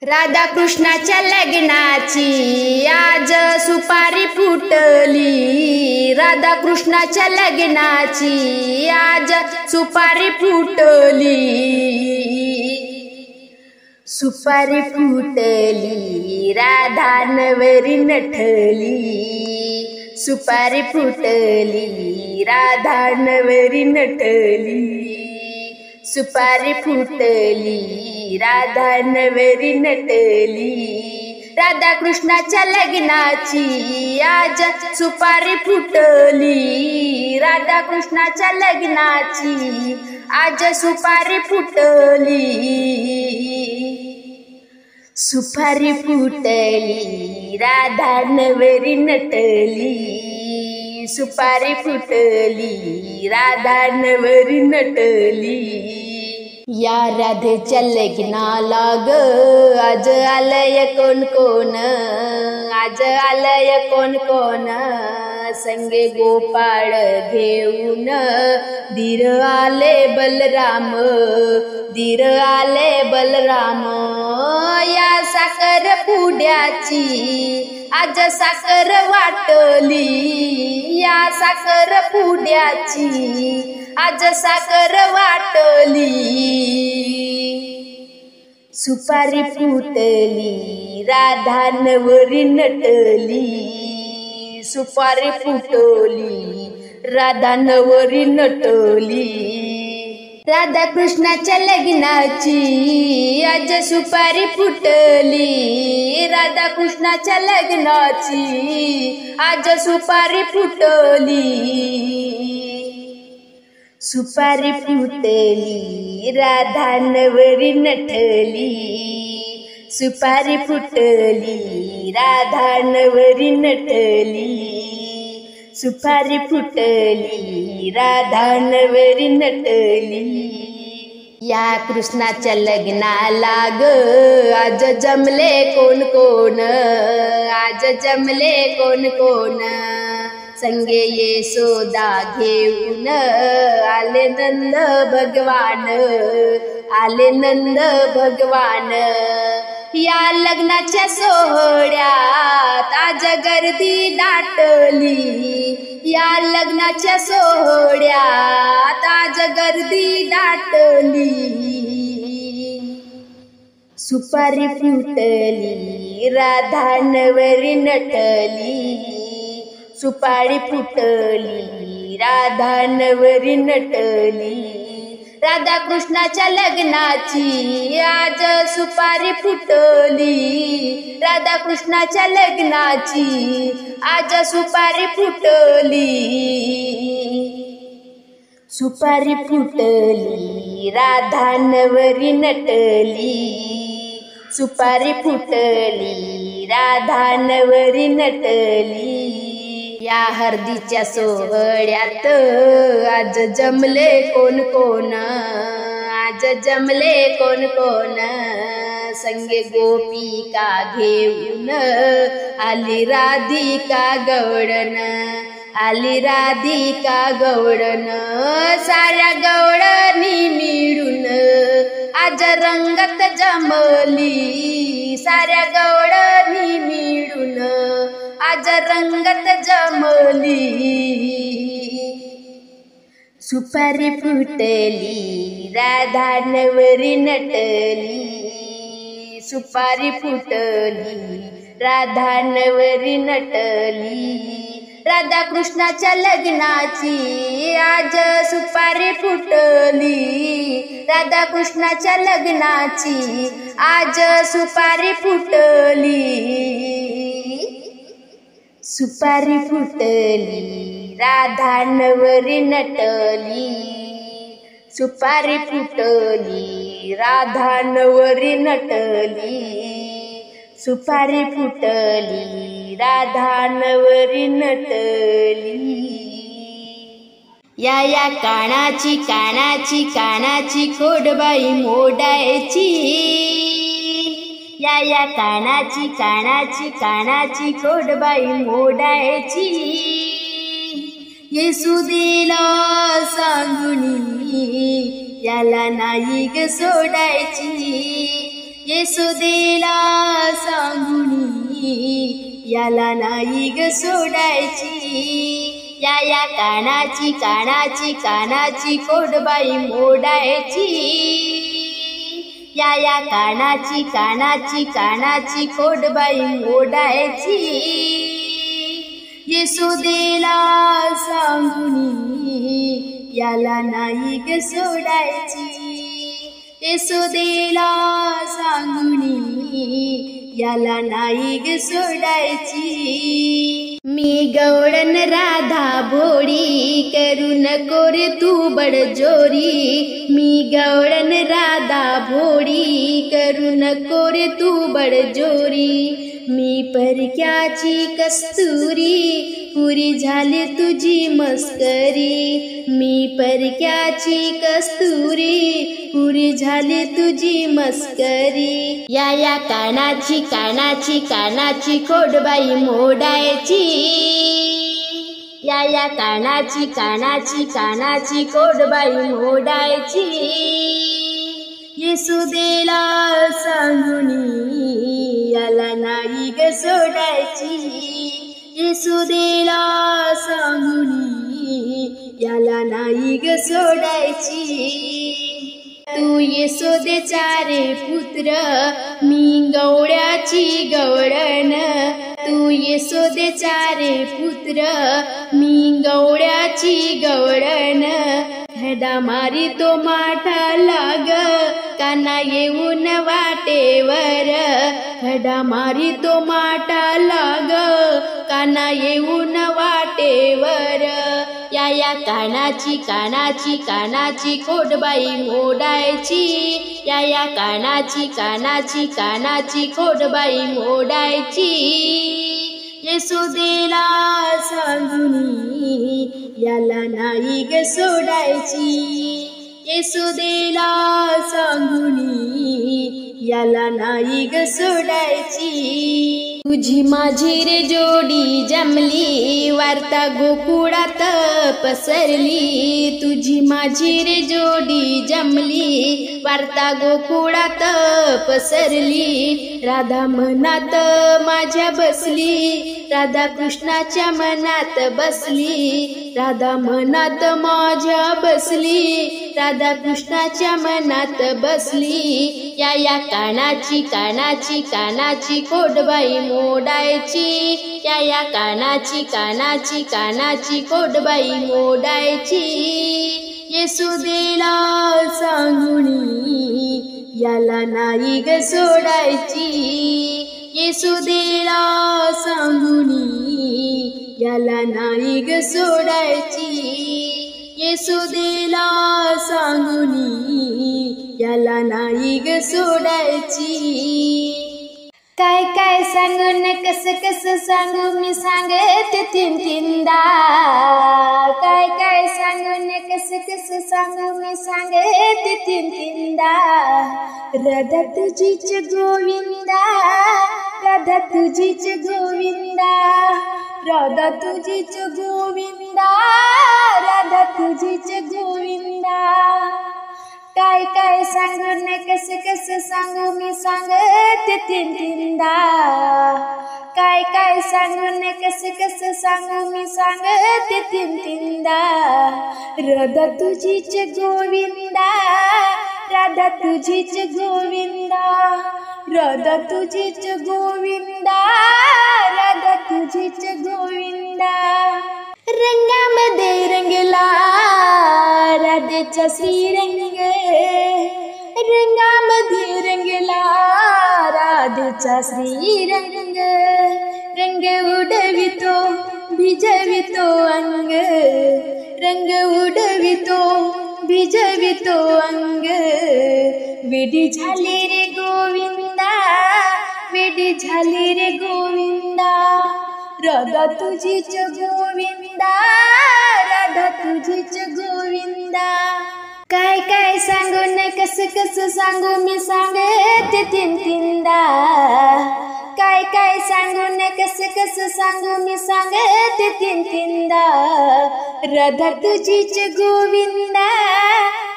राधाकृष्णाच्या लग्नाची आज सुपारी फुटली। राधाकृष्णाच्या लग्नाची आज सुपारी फुटली। सुपारी फुटली राधा नवरी नटली। सुपारी फुटली राधा नवरी नटली। सुपारी फुटली राधा नवरी नटली। राधाकृष्णाच्या लग्नाची आज सुपारी फुटली। राधाकृष्णाच्या लग्नाची आज सुपारी फुटली। सुपारी फुटली राधा नवरी नटली। सुपारी फुटली राधा नवरी नटली। या राधेच्या लग्नाला ग आज आलय कोण कोण। आज आलय कोण कोण। संगे गोपाळ घेऊन धीर आले बलराम। धीर आले बलराम। या साखर पुड्याची आज साखर वाटली। या साखर पुड्याची आज साखर वाटली। सुपारी फुटली राधा नवरी नटली। सुपारी फुटली राधा नवरी नटली। राधाकृष्णाच्या लग्नाची आज सुपारी फुटली। राधाकृष्णाच्या लग्नाची आज सुपारी फुटली। सुपारी फुटली राधा नवरी नटली। सुपारी फुटली राधा नवरी नटली। सुपारी फुटली राधा नवरी नटली। या कृष्णाच्या लग्नाला ग आज जमले कोण कोण। आज जमले कोण कोण। संगे यशोदा घेऊन आले नंद भगवान। आले नंद भगवान। या लग्नाच्या सोहळ्यात आज गर्दी दाटली। या लग्नाच्या सोहळ्यात आज गर्दी दाटली। सुपारी फुटली राधा नवरी नटली। सुपारी फुटली राधा नवरी नटली। राधाकृष्णाच्या लग्नाची आज सुपारी फुटली। राधाकृष्णाच्या लग्नाची आज सुपारी फुटली। सुपारी फुटली राधा नवरी नटली। सुपारी फुटली राधा नवरी नटली। या हळदीच्या सोहळ्यात आज जमले कोण कोण। आज जमले कोण कोण। संगे गोपिका घेऊन आली राधिका गवळण। आली राधिका गवळण। साऱ्या गवळणी मिळून आज रंगत जमली। साऱ्या गवळणी मिळून आज रंगत जमली। सुपारी फुटली राधा नवरी नटली। सुपारी फुटली राधा नवरी नटली। राधाकृष्णाच्या लग्नाची आज सुपारी फुटली। राधाकृष्णाच्या लग्नाची आज सुपारी फुटली। सुपारी फुटली राधा नवरी नटली। सुपारी फुटली राधा नवरी नटली। सुपारी फुटली राधा नवरी नटली। या कानाची कानाची कानाची खोडबाई मोडायची। या कानाची कानाची कानाची खोडबाई मोडायची। येसुदेला सांगुनी याला नाही ग सोडायची। येसुदेला सांगुनी याला नाही ग सोडायची. या कानाची कानाची कानाची खोडबाई मोडायची. या कानाची कानाची कानाची खोडबाई मोडायची. येसुदेला सांगुनी याला नाही ग सोडायची. येसुदेला सांगुनी याला नाही ग सोडायची. मी गवळण राधा भोळी करू नको रे तू बडजोरी. मी गवळण राधा भोळी करू नको रे तू बडजोरी. मी परक्याची कस्तुरी पुरी झाली तुझी मस्करी. मी परक्याची कस्तुरी पुरी झाली तुझी मस्करी. या कानाची कानाची कानाची खोडबाई मोडायची. या कानाची कानाची कानाची खोडबाई मोडायची. येसुदेला सांगुनी याला नाही ग सोडायची. येसुदेला सांगुनी याला नाही ग सोडायची. तू येसोदेचा रे पुत्र मी गवळ्याची गवळण. तू येसोदेचा रे पुत्र मी गवळ्याची गवळण. हडा मारी तो माठा लाग काना येऊन वाटेवर. हडा मारी तो माठा लाग काना येऊन वाटेवर. या कानाची कानाची कानाची खोडबाई मोडायची. या कानाची कानाची कानाची खोडबाई मोडायची. येसुदेला सांगुनी याला नाही ग सोडायची. येसुदेला सांगुनी याला नाही ग सोडायची. तुझी माझी रे जोडी जमली वार्ता गोकुळात पसरली. तुझी माझी रे जोडी जमली वार्ता गोकुळात पसरली. राधा मनात माझ्या बसली. राधा कृष्णाच्या मनात बसली. राधा मनात माझ्या बसली. राधा कृष्णाच्या मनात बसली. या कानाची कानाची कानाची खोडबाई मोडायची. या कानाची कानाची कानाची खोडबाई मोडायची. येसुदेला सांगुनी याला नाही ग सोडायची. येसुदेला सांगुनी याला नाही ग सोडायची. येसुदेला सांगुनी याला नाही ग सोडायची. काय काय सांगू न कस कस सांगू मी सांगते तीन तीनदा. काय काय सांगू न कस कस सांगू मी सांगते तीन तीनदा. राधा तुझीच गोविंदा. राधा तुझीच गोविंदा. राधा तुझीच गोविंदा. राधा तुझीच गोविंदा. काय काय सांगू न कस कस सांगू मी सांगते तीन तीनदा. काय काय सांगू न कस कस सांगू मी सांगते तीन तीनदा. राधा तुझीच गोविंदा. राधा तुझीच गोविंदा. राधा तुझीच गोविंदा. राधा तुझीच गोविंदा. रंगामध्ये रंगला राधेचा श्रीरंग. रंगामध्ये रंगला राधेचा श्रीरंग. रंग उडवितो भिजवितो अंग. रंग उडवितो भिजवितो अंग. वेडी झाली रे गोविंदा. वेडी झाली रे गोविंदा. राधा तुझीच गोविंदा. राधा तुझीच गोविंदा. काय काय सांगू न कस कस सांगू मी सांगते तीन तीनदा. काय काय सांगू न कस कस सांगू मी सांगते तीन तीनदा. राधा तुझीच गोविंदा.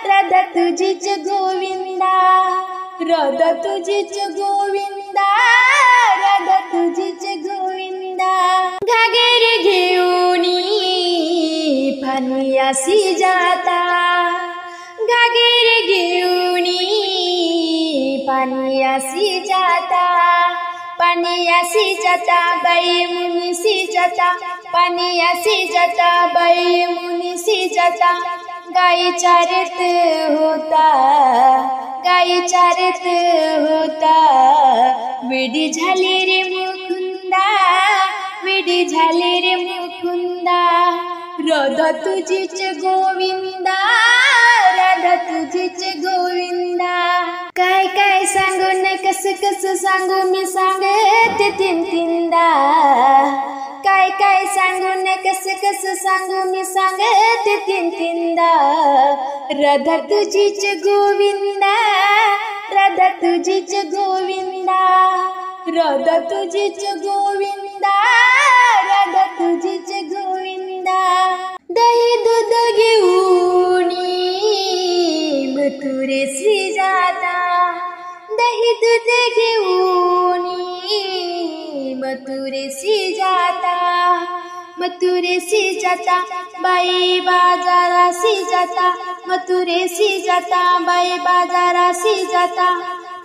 राधा तुझीच गोविंदा. राधा तुझीच गोविंदा, राधा तुझीच गोविंदा. घागर घेऊनी पानियासी जाता, घागर घेऊनी पानियासी जाता, पानियासी जाता बाई मुनीसी जाता, पानियासी जाता बाई मुनीसी जाता. गाई चारत होता, गाई चारत होता, वेडी झाली रे मुकुंदा, वेडी झाली रे मुकुंदा. राधा तुझीच गोविंदा, राधा तुझीच गोविंदा. काय काय सांगू न कस कस सांगू मी सांगते तीन तीनदा, काय काय सांगू न कस कस सांगू मी सांगते तीन तीनदा. राधा तुझीच गोविंदा, राधा तुझीच गोविंदा, राधा तुझीच गोविंदा, राधा तुझीच गोविंदा. दही दूध घेऊनी मथुरेसी जाता, दही दूध घेऊनी मथुरेसी जाता, मथुरेसी जाता बाई बाजारासी जाता, मथुरेसी जाता बाई बाजारासी जाता.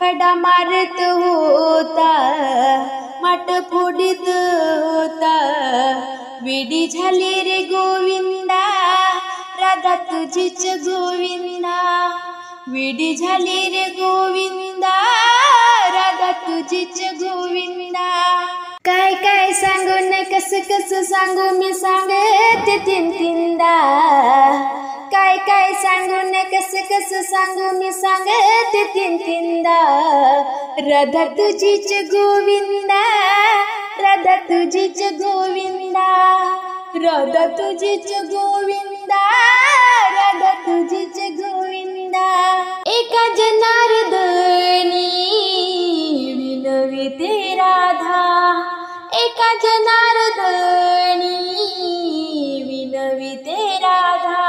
खडा मारत होता, माट फोडीत होता, वेडी झाली रे गोविंदा, राधा तुझीच गोविंदा. वेडी झाली रे गोविंदा, राधा तुझीच गोविंदा. काय काय सांगू न कस कस सांगू मी सांगते तीन तीनदा, काय काय सांगू न कस कस सांगू मी सांगते तीन तीनदा. राधा तुझीच गोविंदा, राधा तुझीच गोविंदा, राधा तुझीच गोविंदा, राधा तुझीच गोविंदा. एका जनार्दनी विनविते राधा, एका जनार्दनी विनविते राधा,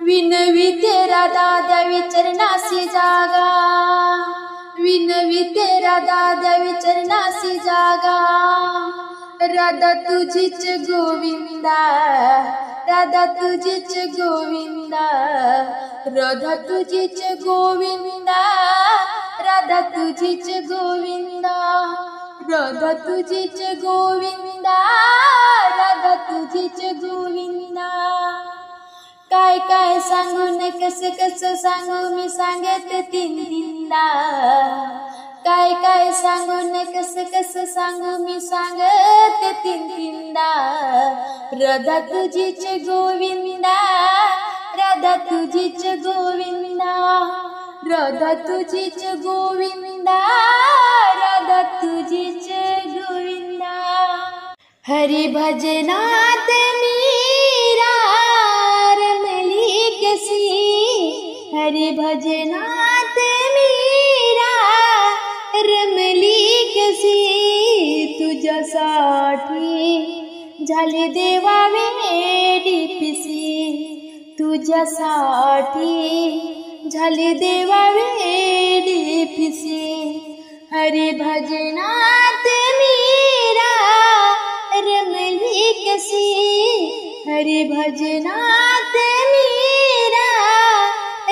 विनविते राधा द्यावी चरणासी जागा, विनविते राधा द्यावी चरणासी जागा. राधा तुझीच गोविंदा, राधा तुझीच गोविंदा, राधा तुझीच गोविंदा, राधा तुझीच गोविंदा, राधा तुझीच गोविंदा, राधा तुझीच गोविंदा. काय काय सांगू न कस कस सांगू मी सांगते तीन तीनदा, काय काय सांगू न कस कस सांगू मी सांगते तीन तीनदा. राधा तुझीच गोविंदा, राधा तुझीच गोविंदा, राधा तुझीच गोविंदा, राधा तुझीच गोविंदा. हरि भजनात मीरा रमली कसी, हरि भजनात मीरा रमली कसी. तुझ्यासाठी झाली देवा वेडी पिसी, तुझ्यासाठी झाली देवा वेडी पिसी. हरि भजनात मीरा रमली कसी, हरि भजनात मीरा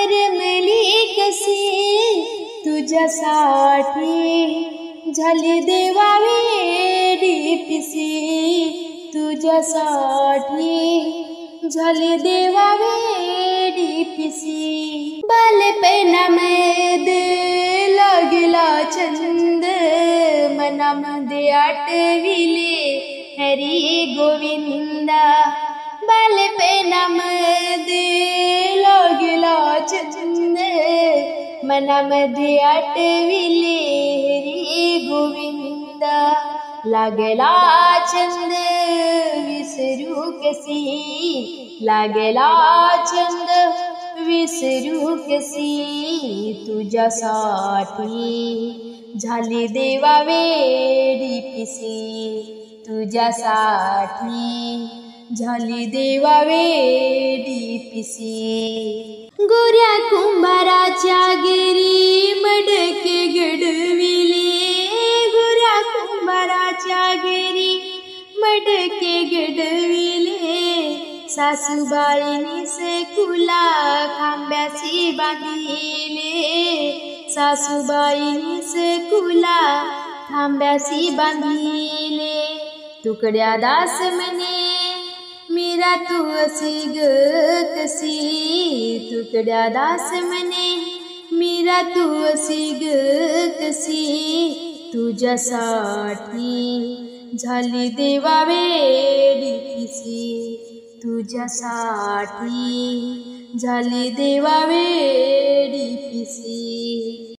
रमली कसी. तुझ्यासाठी झाली देवा वेडी पिसी, तुझ्यासाठी झाली देवा वेडी पिसी. बालपणामध्ये लागला छंद, मनामध्ये आठविले हरी गोविंदा. बालपणामध्ये लागला छंद, मनामध्ये आठविले हरी गोविंदा. लागला छंद विसरू कसी, लागला छंद विसरू कसी. तुझ्यासाठी झाली देवा वेडी पिसी, तुझ्यासाठी झाली देवा वेडी पिसी. गोऱ्या कुंभाराच्या गेरी मडके घडविले, गोऱ्या कुंभाराच्या गेरी मडके घडविले, सासूबाईनी सेकुला खांब्याशी बांधिले, सासूबाईनी सेकुला खांब्याशी बांधिले. तुकड्या दास म्हणे मीरा तू अशी ग कशी, तुकड्या दास म्हणे मीरा तू अशी ग कशी, तुझ्यासाठी झाली देवा वेडी पिसी, तुझ्यासाठी झाली देवा वेडी पिसी.